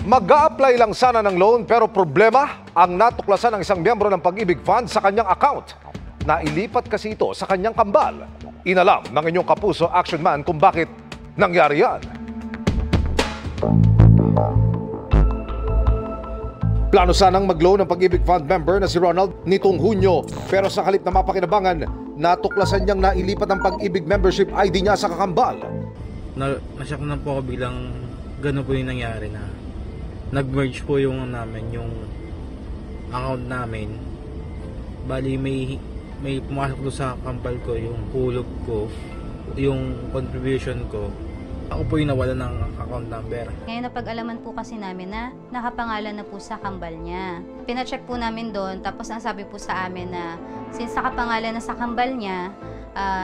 Mag-a-apply lang sana ng loan pero problema ang natuklasan ng isang miyembro ng Pag-ibig Fund sa kanyang account. Nailipat kasi ito sa kanyang kambal. Inalam ng inyong kapuso Action Man kung bakit nangyari yan. Plano sanang mag-loan ng Pag-ibig Fund member na si Ronald nitong Hunyo, pero sa halip na mapakinabangan, natuklasan niyang nailipat ang Pag-ibig membership ID niya sa kakambal. Nasyak na po ako bilang gano'n po yung nangyari na nag-merge po yung account namin. Bali may pumasok doon sa kambal ko, yung hulog ko, yung contribution ko. Ako po yung nawala ng account number. Ngayon napag-alaman po kasi namin na nakapangalan na po sa kambal niya. Pina-check po namin doon, tapos ang sabi po sa amin na since nakapangalan na sa kambal niya,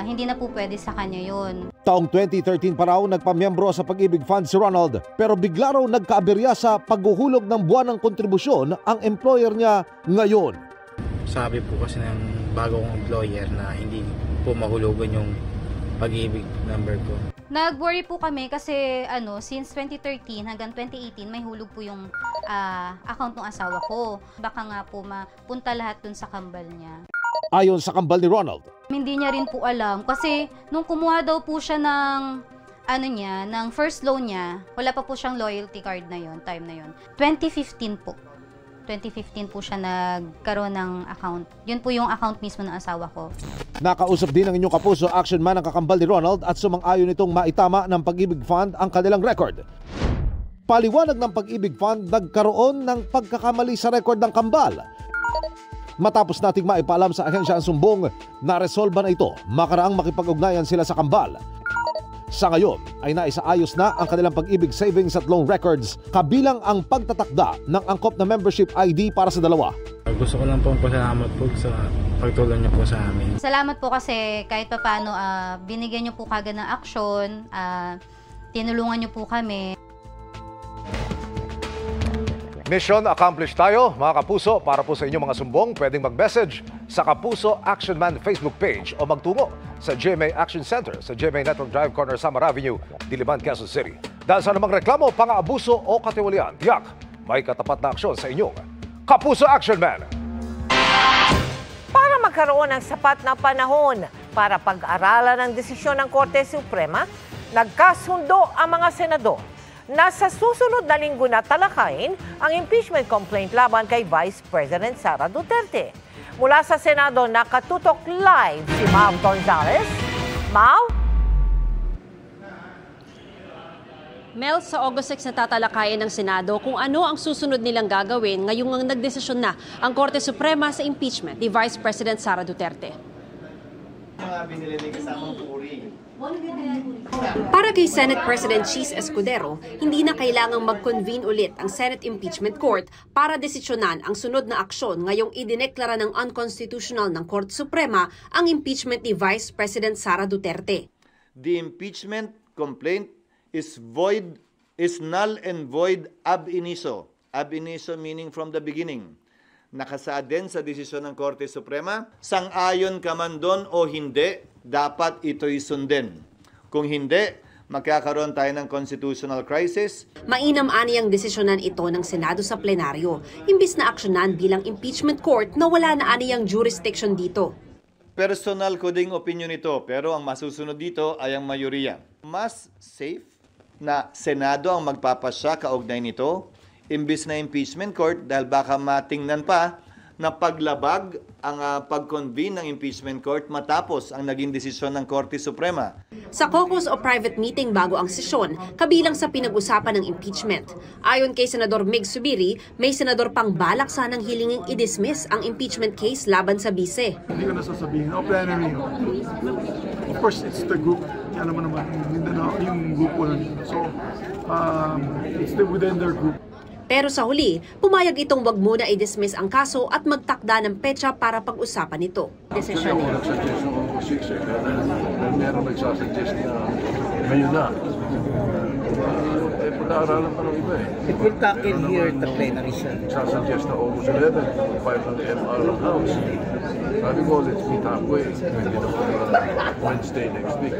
hindi na po pwede sa kanya yun. Taong 2013 pa raw nagpamiyembro sa Pag-ibig Fund si Ronald, pero bigla raw nagkaaberya sa paghuhulog ng buwan ng kontribusyon ang employer niya ngayon. Sabi po kasi ng bagong employer na hindi po mahulugan yung Pag-ibig number ko. Nag-worry po kami kasi since 2013 hanggang 2018 may hulog po yung account ng asawa ko. Baka nga po mapunta lahat dun sa kambal niya. Ayon sa kambal ni Ronald, hindi niya rin po alam kasi nung kumuha daw po siya ng ng first loan niya, wala pa po siyang loyalty card na yon, time na yon. 2015 po. 2015 po siya nagkaroon ng account. Yun po yung account mismo ng asawa ko. Nakausap din ng inyong kapuso Action Man ang kakambal ni Ronald at sumang-ayon itong maitama ng Pag-ibig Fund ang kanilang record. Paliwanag ng Pag-ibig Fund, nagkaroon ng pagkakamali sa record ng kambal. Matapos nating maipaalam sa ahensya ang sumbong, naresolba na ito makaraang makipag-ugnayan sila sa kambal. Sa ngayon ay naisaayos na ang kanilang Pag-ibig Savings at Loan Records, kabilang ang pagtatakda ng angkop na membership ID para sa dalawa. Gusto ko lang pong pasalamat po sa pagtulong niyo po sa amin. Salamat po kasi kahit pa paano binigyan niyo po kagad ng aksyon, tinulungan niyo po kami. Mission accomplished tayo, mga kapuso. Para po sa inyong mga sumbong, pwedeng mag-message sa Kapuso Action Man Facebook page o magtungo sa GMA Action Center sa GMA Network Drive, Corner Samar Avenue, Diliman, Quezon City. Dahil sa namang reklamo, pang-aabuso o katiwalian, tiyak may katapat na aksyon sa inyong Kapuso Action Man. Para magkaroon ng sapat na panahon para pag-aralan ang desisyon ng Korte Suprema, nagkasundo ang mga senador na sa susunod na linggo na talakayin ang impeachment complaint laban kay Vice President Sara Duterte. Mula sa Senado, nakatutok live si Mau Gonzales. Mau? Mel, sa August 6 na tatalakayin ng Senado kung ano ang susunod nilang gagawin ngayong nagdesisyon na ang Korte Suprema sa impeachment ni Vice President Sara Duterte. Para kay Senate President Cheese Escudero, hindi na kailangang mag-convene ulit ang Senate Impeachment Court para desisyonan ang sunod na aksyon ngayong idineklara ng unconstitutional ng Korte Suprema ang impeachment ni Vice President Sara Duterte. The impeachment complaint is null and void ab initio. Ab initio meaning from the beginning. Nakasaad din sa desisyon ng Korte Suprema, sang-ayon ka man doon o hindi, dapat ito'y sundin. Kung hindi, magkakaroon tayo ng constitutional crisis. Mainam-ani ang desisyonan ito ng Senado sa plenaryo, imbis na aksyonan bilang impeachment court na wala na aniyang jurisdiction dito. Personal ko ding opinion ito, pero ang masusunod dito ay ang mayoriya. Mas safe na Senado ang magpapasya kaugnay nito, imbis na impeachment court dahil baka matingnan pa na paglabag ang pag-convene ng impeachment court matapos ang naging desisyon ng Korte Suprema. Sa caucus o private meeting bago ang sesyon, kabilang sa pinag-usapan ng impeachment. Ayon kay Senador Mig Zubiri, may senador pang balak sanang hilinging i-dismiss ang impeachment case laban sa bise. Hindi ko nasasabihin, plenary. Of course, it's the group. Alam mo naman, yung grupo na nito. So, it's within their group. Pero sa huli, pumayag itong wag muna i-dismiss ang kaso at magtakda ng petsa para pag-usapan ito. Actually, ako nag-suggest ng August 6 meron nagsasuggest na ngayon na. Pag-aaralan pa ng iba eh. It will tackle here at the plenary session. Nagsasuggest na August 11, file ng MR ng House. Sabi ko, let's meet halfway. Pwede na po Wednesday next week.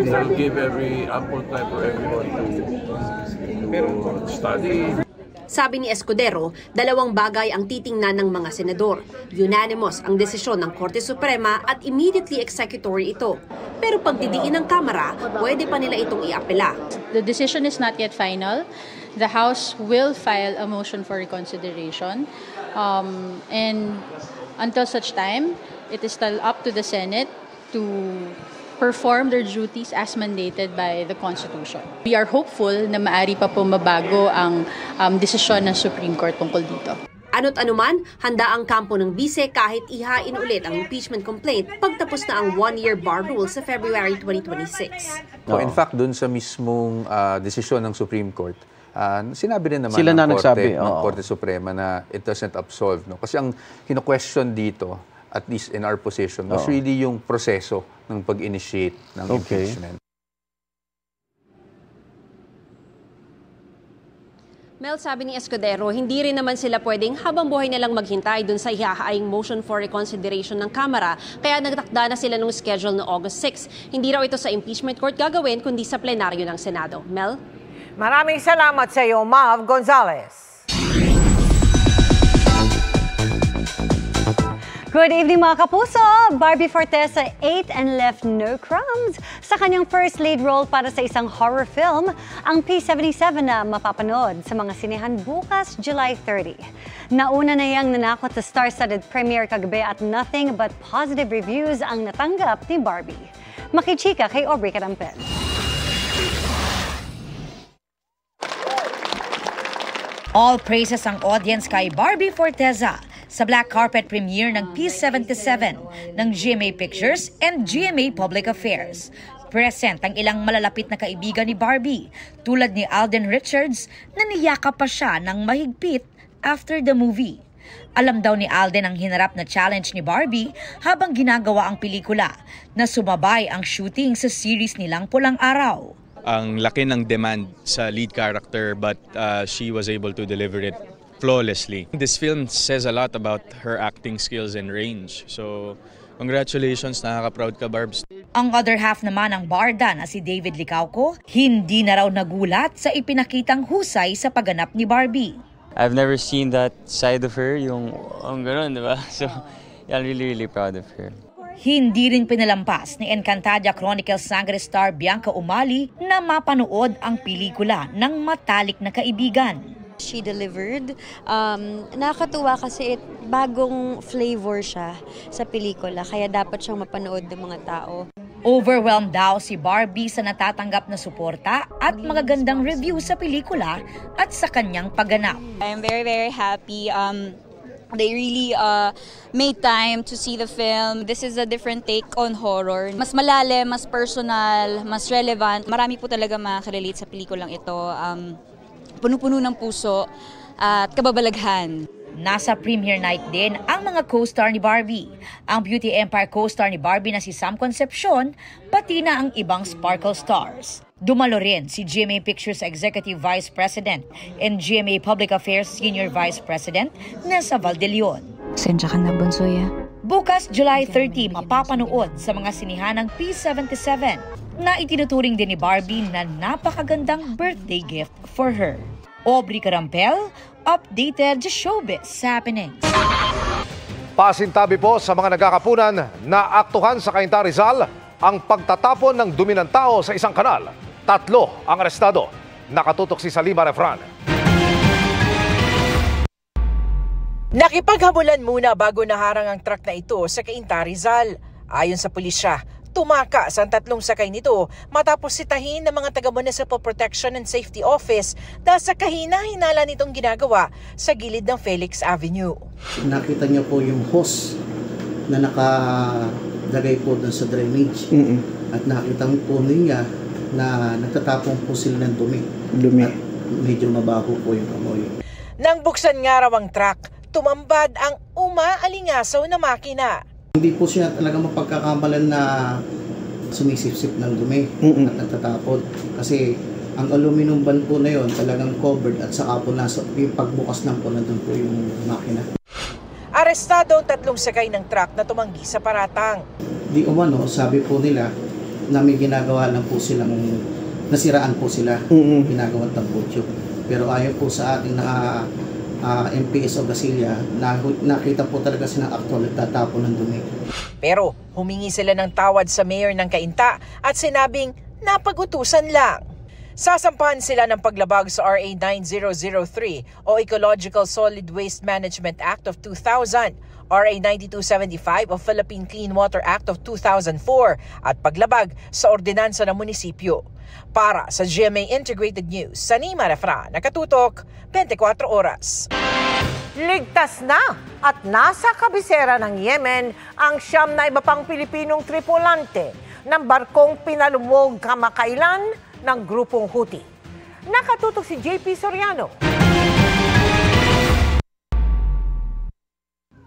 That'll give ample time for everyone to study. Sabi ni Escudero, 2 bagay ang titingnan ng mga senador. Unanimous ang desisyon ng Korte Suprema at immediately executory ito. Pero pagdidiin ng Kamara, pwede pa nila itong iapela. The decision is not yet final. The House will file a motion for reconsideration. And until such time, it is still up to the Senate to perform their duties as mandated by the Constitution. We are hopeful na maaari pa po mabago ang desisyon ng Supreme Court tungkol dito. Ano't anuman, handa ang kampo ng bise kahit ihain ulit ang impeachment complaint pagtapos na ang 1-year bar rule sa February 2026. In fact, dun sa mismong desisyon ng Supreme Court, sinabi rin naman Sila na ng Korte Suprema na it doesn't absolve. No? Kasi ang kino-question dito, at least in our position, was really yung proseso ng pag-initiate ng impeachment. Mel, sabi ni Escudero, hindi rin naman sila pwedeng habang buhay nilang maghintay dun sa ihahaing motion for reconsideration ng Kamara. Kaya nagtakda na sila ng schedule no August 6. Hindi raw ito sa impeachment court gagawin, kundi sa plenaryo ng Senado. Mel? Maraming salamat sa iyo, Mav Gonzalez. Good evening mga kapuso! Barbie Forteza ate and left no crumbs sa kanyang first lead role para sa isang horror film, ang P77 na mapapanood sa mga sinehan bukas, July 30. Nauna na yang nanakot sa star-studded premiere kagabi at nothing but positive reviews ang natanggap ni Barbie. Makichika kay Aubrey Carampel. All praises ang audience kay Barbie Forteza sa black carpet premiere ng P77 ng GMA Pictures and GMA Public Affairs. Present ang ilang malalapit na kaibigan ni Barbie, tulad ni Alden Richards na niyakap pa siya ng mahigpit after the movie. Alam daw ni Alden ang hinarap na challenge ni Barbie habang ginagawa ang pelikula na sumabay ang shooting sa series nilang Pulang Araw. Ang laki ng demand sa lead character but she was able to deliver it flawlessly. This film says a lot about her acting skills and range. So, congratulations, nakaka-proud ka, Barbs. Ang other half naman ng barda na si David Licauco, hindi na raw nagulat sa ipinakitang husay sa pagganap ni Barbie. I've never seen that side of her, yung gano'n, di ba? So, I'm really proud of her. Hindi rin pinalampas ni Encantadia Chronicles Sangre star Bianca Umali na mapanood ang pelikula ng matalik na kaibigan. She delivered. Nakakatuwa kasi bagong flavor siya sa pelikula, kaya dapat siyang mapanood ng mga tao. Overwhelmed daw si Barbie sa natatanggap na suporta at magagandang review sa pelikula at sa kanyang pagganap. I'm very happy. They really made time to see the film. This is a different take on horror. Mas malalim, mas personal, mas relevant. Marami po talaga makaka-relate sa pelikulang ito. Puno-puno ng puso at kababalaghan. Nasa premiere night din ang mga co-star ni Barbie. Ang Beauty Empire co-star ni Barbie na si Sam Concepcion, pati na ang ibang Sparkle stars. Dumalo rin si GMA Pictures Executive Vice President and GMA Public Affairs Senior Vice President Nessa Valdelion. Sensya ka na, Bonsoya. Bukas, July 30, mapapanood sa mga sinihan ng P77 na itinuturing din ni Barbie na napakagandang birthday gift for her. Aubrey Carampel, updated showbiz happenings. Pasintabi po sa mga nagkakapunan na aktuhan sa Cainta Rizal ang pagtatapon ng dumi ng tao sa isang kanal. 3 ang arestado. Nakatutok si Salima Refran. Nakipaghabulan muna bago naharang ang truck na ito sa Cainta Rizal. Ayon sa pulisya, tumakas ang 3 sakay nito matapos sitahin ng mga taga-Municipal Protection and Safety Office dahil sa kahina-hinala nitong ginagawa sa gilid ng Felix Avenue. Nakita niya po yung hose na nakalagay po doon sa drainage. At nakita po niya na nagtatapong po sila ng dumi. At medyo mabaho po yung amoy. Nang buksan nga raw ang truck, tumambad ang umaalingasaw na makina. Hindi po siya talaga mapagkakamalan na sumisip-sip ng dumi at nagtatapon. Kasi ang aluminum ban po na yon talagang covered at saka po nasa yung pagbukas ng po nandun po yung makina. Arestado ang 3 sakay ng truck na tumanggi sa paratang. Di umano, sabi po nila na may ginagawa lang po silang nasiraan po sila, ginagawang tambutso. Pero ayon po sa ating MPS of Basilia, nakita po talaga silang actual nagtatapon ng dumi. Pero humingi sila ng tawad sa mayor ng Cainta at sinabing napag-utusan lang. Sasampahan sila ng paglabag sa RA 9003 o Ecological Solid Waste Management Act of 2000, RA 9275 o Philippine Clean Water Act of 2004 at paglabag sa ordinansa ng munisipyo. Para sa GMA Integrated News, Sanima Refra, nakatutok 24 oras. Ligtas na at nasa kabisera ng Yemen ang 9 na iba pang Pilipinong tripulante ng barkong pinalubog kamakailan ng grupong Houthi. Nakatutok si JP Soriano.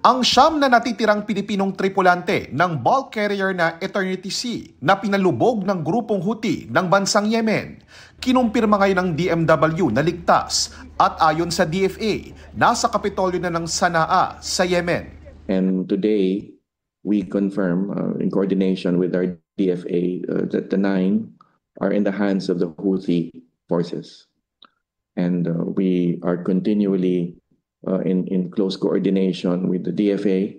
Ang 9 na natitirang Pilipinong tripulante ng bulk carrier na Eternity Sea na pinalubog ng grupong Houthi ng bansang Yemen, kinumpirma ngayon ng DMW na ligtas at ayon sa DFA, nasa kapitolyo na ng Sanaa sa Yemen. And today, we confirm in coordination with our DFA that the 9 are in the hands of the Houthi forces. And we are continually in close coordination with the DFA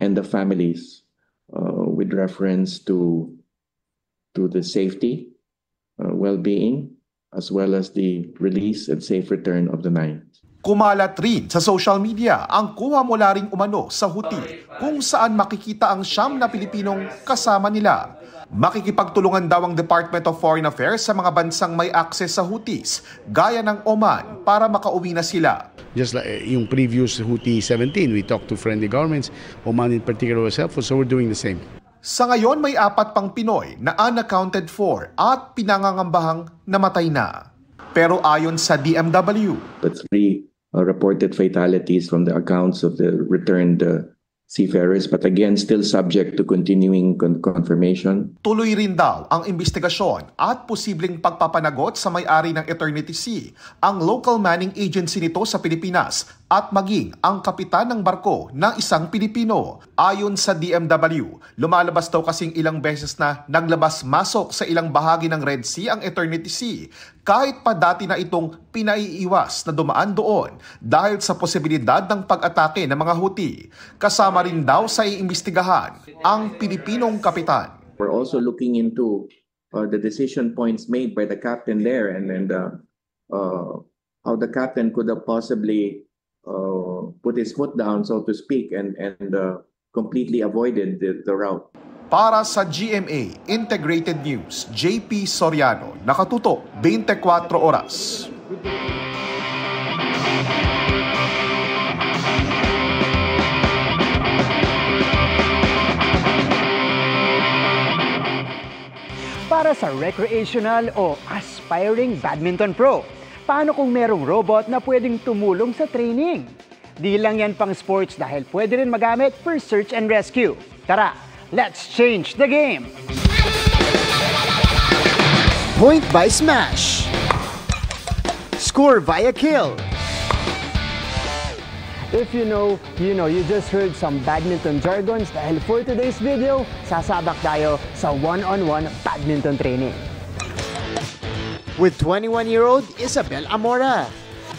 and the families with reference to the safety, well-being, as well as the release and safe return of the 9. Kumalat rin sa social media ang kuha mula ring umano sa Houthi kung saan makikita ang 9 na Pilipinong kasama nila. Makikipagtulungan daw ang Department of Foreign Affairs sa mga bansang may access sa Houthis, gaya ng Oman, para makauwi na sila. Just like yung previous Houthi 17, we talked to friendly governments. Oman in particular was helpful, so we're doing the same. Sa ngayon, may 4 pang Pinoy na unaccounted for at pinangangambahang namatay na. Pero ayon sa DMW, the 3 reported fatalities from the accounts of the returned seafarers, but again, still subject to continuing confirmation. Tuloy rin daw ang investigasyon at posibleng pagpapanagot sa may-ari ng Eternity Sea, ang local manning agency nito sa Pilipinas at maging ang kapitan ng barko ng isang Pilipino. Ayon sa DMW, lumalabas daw kasing ilang beses na naglabas-masok sa ilang bahagi ng Red Sea ang Eternity Sea, kahit pa dati na itong pinaiiwas na dumaan doon dahil sa posibilidad ng pag-atake ng mga Houthi. Kasama rin daw sa iimbestigahan ang Pilipinong kapitan. We're also looking into the decision points made by the captain there and how the captain could have possibly put his foot down, so to speak, and completely avoided the route. Para sa GMA Integrated News, JP Soriano, nakatutok 24 oras. Para sa recreational o aspiring badminton pro, paano kung merong robot na pwedeng tumulong sa training? Di lang yan pang sports dahil pwede rin magamit for search and rescue. Tara, let's change the game! Point by smash. Score via kill. If you know, you know. You just heard some badminton jargons dahil for today's video, sasabak tayo sa one-on-one badminton training. With 21-year-old Isabel Amora,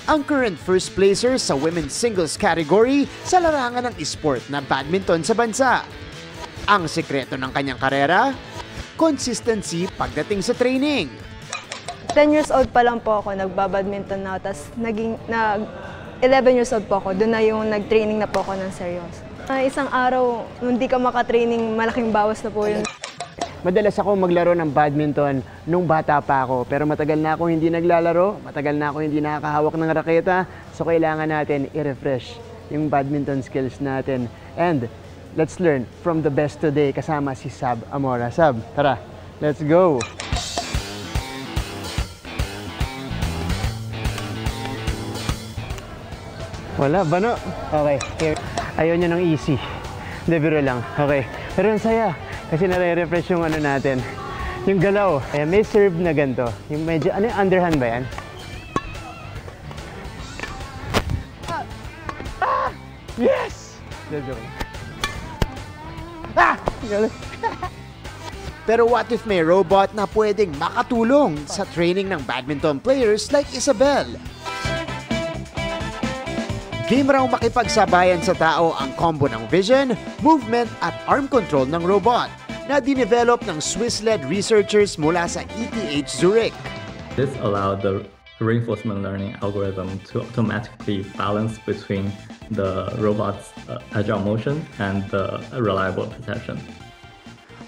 ang current first placer sa women's singles category sa larangan ng esport na badminton sa bansa. Ang sekreto ng kanyang karera? Consistency pagdating sa training. 10 years old pa lang po ako, nagbabadminton na, tapos 11 years old po ako, doon na yung nag-training na po ako ng seryoso. Isang araw, hindi ka makatraining, malaking bawas na po yun. Madalas ako maglaro ng badminton nung bata pa ako, pero matagal na ako hindi naglalaro, matagal na ako hindi nakakahawak ng raketa, so kailangan natin i-refresh yung badminton skills natin. And let's learn from the best today kasama si Sab Amora. Sab, tara, let's go! Wala, bano? Okay, here. Ayaw niya ng easy. Hindi, biro lang. Okay. Pero ang saya. Kasi nare-refresh yung ano natin. Yung galaw. Kaya may serve na ganito. Yung medyo, ano yung underhand ba yan? Ah! Yes! Ah! Pero what if may robot na pwedeng makatulong sa training ng badminton players like Isabel? Game raw makipagsabayan sa tao ang combo ng vision, movement at arm control ng robot na dinevelop ng Swiss-led researchers mula sa ETH Zurich. This allowed the reinforcement learning algorithm to automatically balance between the robot's agile motion and the reliable perception.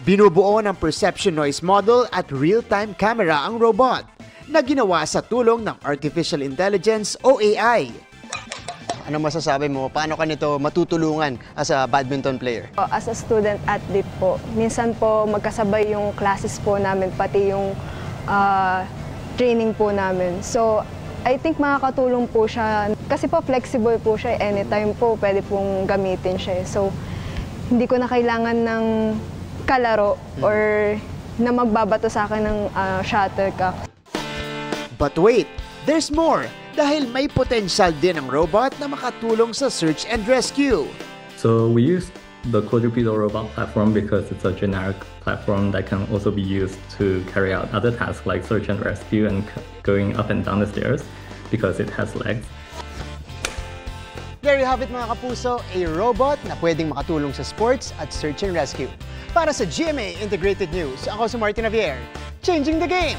Binubuo ng perception noise model at real-time camera ang robot na ginawa sa tulong ng Artificial Intelligence o AI. Ano masasabi mo? Paano ka nito matutulungan as a badminton player? As a student athlete po, minsan po magkasabay yung classes po namin, pati yung training po namin. So, I think makakatulong po siya. Kasi po flexible po siya, anytime po pwede pong gamitin siya. So, hindi ko na kailangan ng kalaro or na magbabato sa akin ng shuttlecock. But wait, there's more! Dahil may potential din ang robot na makatulong sa search and rescue. So we use the quadrupedal robot platform because it's a generic platform that can also be used to carry out other tasks like search and rescue and going up and down the stairs because it has legs. There you have it mga kapuso, a robot na pwedeng makatulong sa sports at search and rescue. Para sa GMA Integrated News, ako si Martin Javier, changing the game!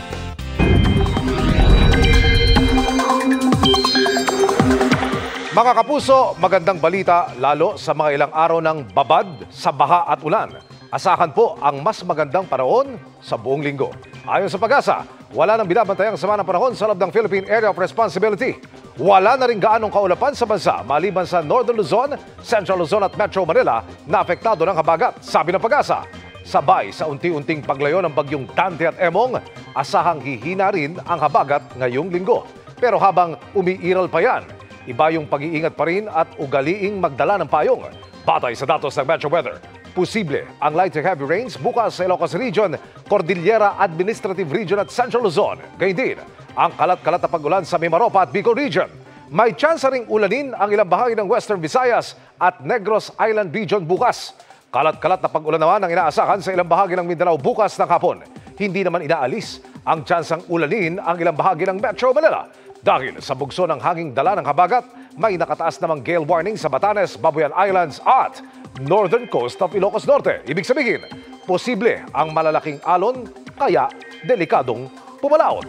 Mga kapuso, magandang balita lalo sa mga ilang araw ng babad sa baha at ulan. Asahan po ang mas magandang panahon sa buong linggo. Ayon sa Pag-asa, wala nang binabantayang sama ng panahon sa loob ng Philippine Area of Responsibility. Wala na rin gaanong kaulapan sa bansa maliban sa Northern Luzon, Central Luzon at Metro Manila na apektado ng habagat, sabi ng Pag-asa. Sabay sa unti-unting paglayo ng bagyong Dante at Emong, asahang hihina rin ang habagat ngayong linggo. Pero habang umiiral pa yan, iba yung pag-iingat pa rin at ugaliing magdala ng payong. Batay sa datos ng Metro Weather, posible ang light to heavy rains bukas sa Ilocos Region, Cordillera Administrative Region at Central Luzon. Gayun din ang kalat-kalat na pag-ulan sa Mimaropa at Bicol Region. May tsansa ring ulanin ang ilang bahagi ng Western Visayas at Negros Island Region bukas. Kalat-kalat na pag-ulan naman ang inaasahan sa ilang bahagi ng Mindanao bukas ng hapon. Hindi naman inaalis ang tsansang ulanin ang ilang bahagi ng Metro Manila. Dahil sa bugso ng hanging dala ng habagat, may nakataas namang gale warning sa Batanes, Babuyan Islands at northern coast of Ilocos Norte. Ibig sabihin, posible ang malalaking alon, kaya delikadong pumalaot.